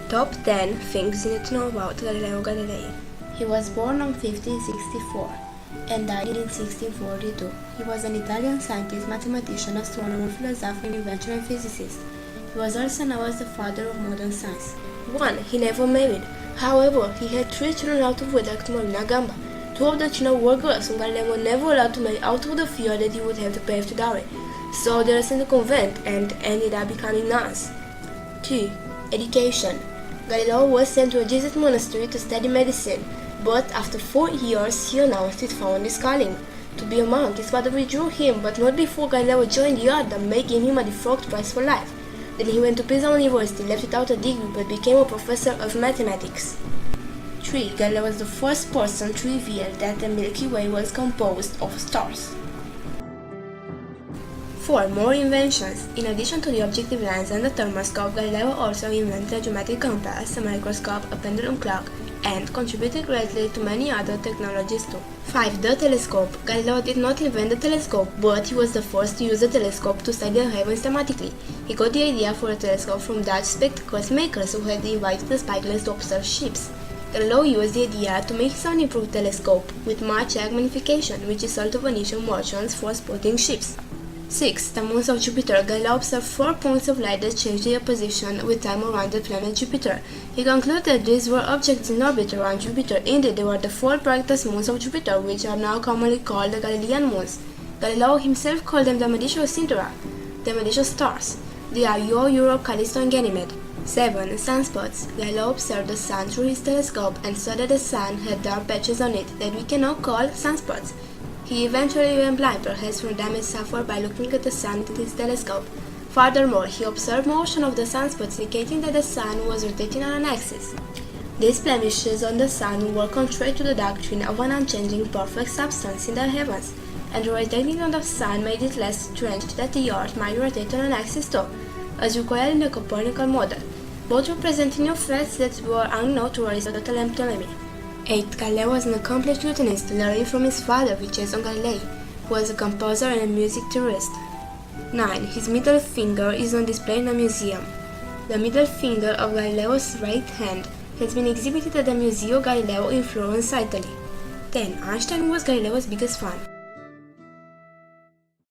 Top 10 things you need to know about Galileo Galilei. He was born in 1564 and died in 1642. He was an Italian scientist, mathematician, astronomer, philosopher, inventor, and physicist. He was also known as the father of modern science. 1. He never married. However, he had 3 children out of wedlock to Marina Gamba. 2 of the children were girls, and Galileo was never allowed to marry out of the fear that he would have to pay for dowry. So they were sent to a convent and ended up becoming nuns. 2. Education. Galileo was sent to a Jesuit monastery to study medicine, but after 4 years he announced he found his calling. To be a monk, his father withdrew him, but not before Galileo joined the order, making him a default prize for life. Then he went to Pisa University, left without a degree, but became a professor of mathematics. 3. Galileo was the first person to reveal that the Milky Way was composed of stars. 4. More inventions. In addition to the objective lens and the thermoscope, Galileo also invented a geometric compass, a microscope, a pendulum clock, and contributed greatly to many other technologies too. 5. The telescope. Galileo did not invent the telescope, but he was the first to use the telescope to study the heavens thematically. He got the idea for a telescope from Dutch spectacles makers who had invited the spyglass to observe ships. Galileo used the idea to make his own improved telescope with much Ag magnification, which is sold to Venetian merchants for spotting ships. 6. The moons of Jupiter. Galileo observed 4 points of light that changed their position with time around the planet Jupiter. He concluded that these were objects in orbit around Jupiter. Indeed, they were the 4 brightest moons of Jupiter, which are now commonly called the Galilean moons. Galileo himself called them the Medici Centauri, the Medici stars. They are Io, Europa, Callisto, and Ganymede. 7. Sunspots. Galileo observed the sun through his telescope and saw that the sun had dark patches on it that we can now call sunspots. He eventually went blind, perhaps from damage suffered by looking at the sun with his telescope. Furthermore, he observed motion of the sunspots, indicating that the sun was rotating on an axis. These blemishes on the sun were contrary to the doctrine of an unchanging perfect substance in the heavens, and the rotating of the sun made it less strange that the earth might rotate on an axis too, as required in the Copernican model, both representing new facts that were unknown to Aristotle and Ptolemy. 8. Galileo was an accomplished lutenist, learning from his father, Vincenzo Galilei, who was a composer and a music theorist. 9. His middle finger is on display in a museum. The middle finger of Galileo's right hand has been exhibited at the Museo Galileo in Florence, Italy. 10. Einstein was Galileo's biggest fan.